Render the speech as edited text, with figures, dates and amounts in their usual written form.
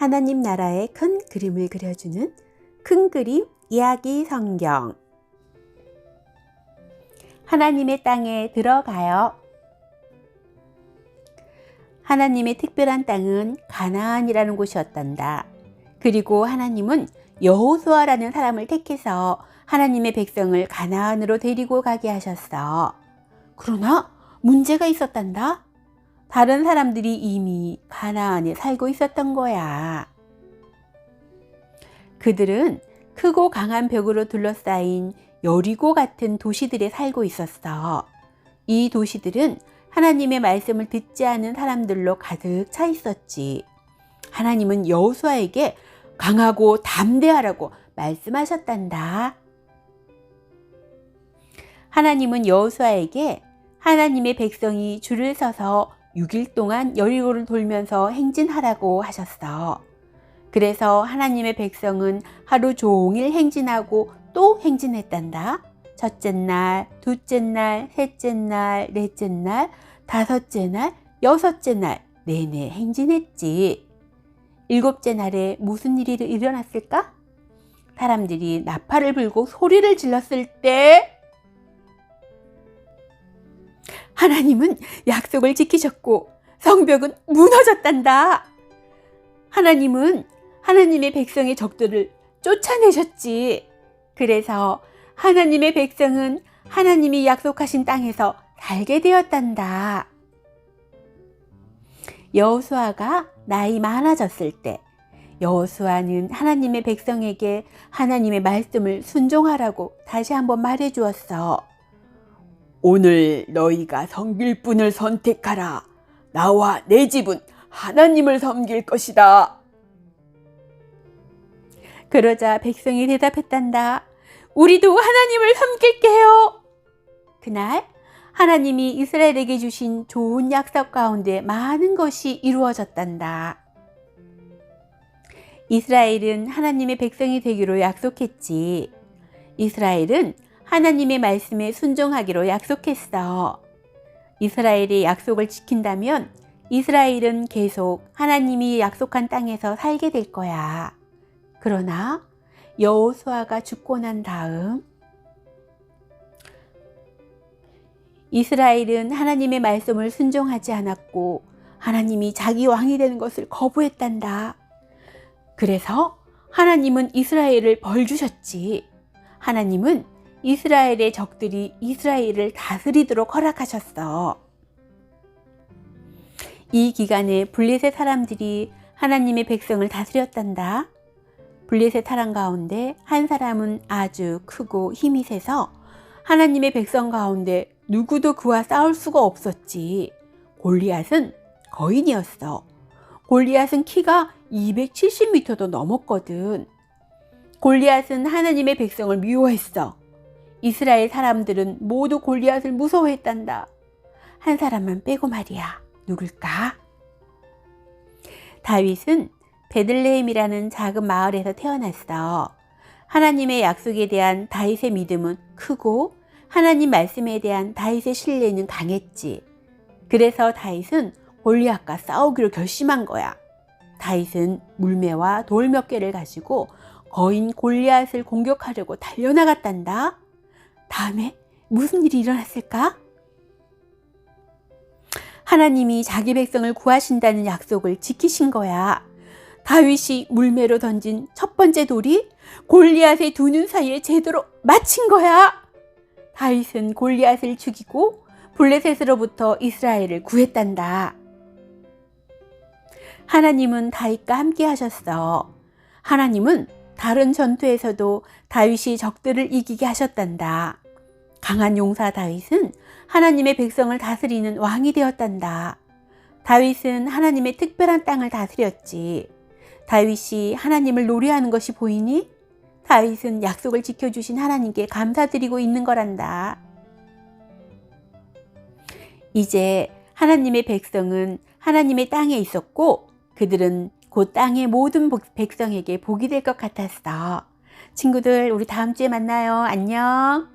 하나님 나라의 큰 그림을 그려주는 큰 그림 이야기 성경. 하나님의 땅에 들어가요. 하나님의 특별한 땅은 가나안이라는 곳이었단다. 그리고 하나님은 여호수아라는 사람을 택해서 하나님의 백성을 가나안으로 데리고 가게 하셨어. 그러나 문제가 있었단다. 다른 사람들이 이미 가나안에 살고 있었던 거야. 그들은 크고 강한 벽으로 둘러싸인 여리고 같은 도시들에 살고 있었어. 이 도시들은 하나님의 말씀을 듣지 않은 사람들로 가득 차 있었지. 하나님은 여호수아에게 강하고 담대하라고 말씀하셨단다. 하나님은 여호수아에게 하나님의 백성이 줄을 서서 6일 동안 여리고를 돌면서 행진하라고 하셨어. 그래서 하나님의 백성은 하루 종일 행진하고 또 행진했단다. 첫째 날, 둘째 날, 셋째 날, 넷째 날, 다섯째 날, 여섯째 날 내내 행진했지. 일곱째 날에 무슨 일이 일어났을까? 사람들이 나팔을 불고 소리를 질렀을 때 하나님은 약속을 지키셨고 성벽은 무너졌단다. 하나님은 하나님의 백성의 적들을 쫓아내셨지. 그래서 하나님의 백성은 하나님이 약속하신 땅에서 살게 되었단다. 여호수아가 나이 많아졌을 때 여호수아는 하나님의 백성에게 하나님의 말씀을 순종하라고 다시 한번 말해 주었어. 오늘 너희가 섬길 분을 선택하라. 나와 내 집은 하나님을 섬길 것이다. 그러자 백성이 대답했단다. 우리도 하나님을 섬길게요. 그날 하나님이 이스라엘에게 주신 좋은 약속 가운데 많은 것이 이루어졌단다. 이스라엘은 하나님의 백성이 되기로 약속했지. 이스라엘은 하나님의 말씀에 순종하기로 약속했어. 이스라엘이 약속을 지킨다면 이스라엘은 계속 하나님이 약속한 땅에서 살게 될 거야. 그러나 여호수아가 죽고 난 다음 이스라엘은 하나님의 말씀을 순종하지 않았고 하나님이 자기 왕이 되는 것을 거부했단다. 그래서 하나님은 이스라엘을 벌 주셨지. 하나님은 이스라엘의 적들이 이스라엘을 다스리도록 허락하셨어. 이 기간에 블레셋 사람들이 하나님의 백성을 다스렸단다. 블레셋 사람 가운데 한 사람은 아주 크고 힘이 세서 하나님의 백성 가운데 누구도 그와 싸울 수가 없었지. 골리앗은 거인이었어. 골리앗은 키가 270m도 넘었거든. 골리앗은 하나님의 백성을 미워했어. 이스라엘 사람들은 모두 골리앗을 무서워했단다. 한 사람만 빼고 말이야. 누굴까? 다윗은 베들레헴이라는 작은 마을에서 태어났어. 하나님의 약속에 대한 다윗의 믿음은 크고 하나님 말씀에 대한 다윗의 신뢰는 강했지. 그래서 다윗은 골리앗과 싸우기로 결심한 거야. 다윗은 물매와 돌 몇 개를 가지고 거인 골리앗을 공격하려고 달려나갔단다. 다음에 무슨 일이 일어났을까? 하나님이 자기 백성을 구하신다는 약속을 지키신 거야. 다윗이 물매로 던진 첫 번째 돌이 골리앗의 두 눈 사이에 제대로 맞힌 거야. 다윗은 골리앗을 죽이고 블레셋으로부터 이스라엘을 구했단다. 하나님은 다윗과 함께 하셨어. 하나님은 다른 전투에서도 다윗이 적들을 이기게 하셨단다. 강한 용사 다윗은 하나님의 백성을 다스리는 왕이 되었단다. 다윗은 하나님의 특별한 땅을 다스렸지. 다윗이 하나님을 노래하는 것이 보이니? 다윗은 약속을 지켜주신 하나님께 감사드리고 있는 거란다. 이제 하나님의 백성은 하나님의 땅에 있었고 그들은 그 땅의 모든 백성에게 복이 될 것 같았어. 친구들, 우리 다음 주에 만나요. 안녕.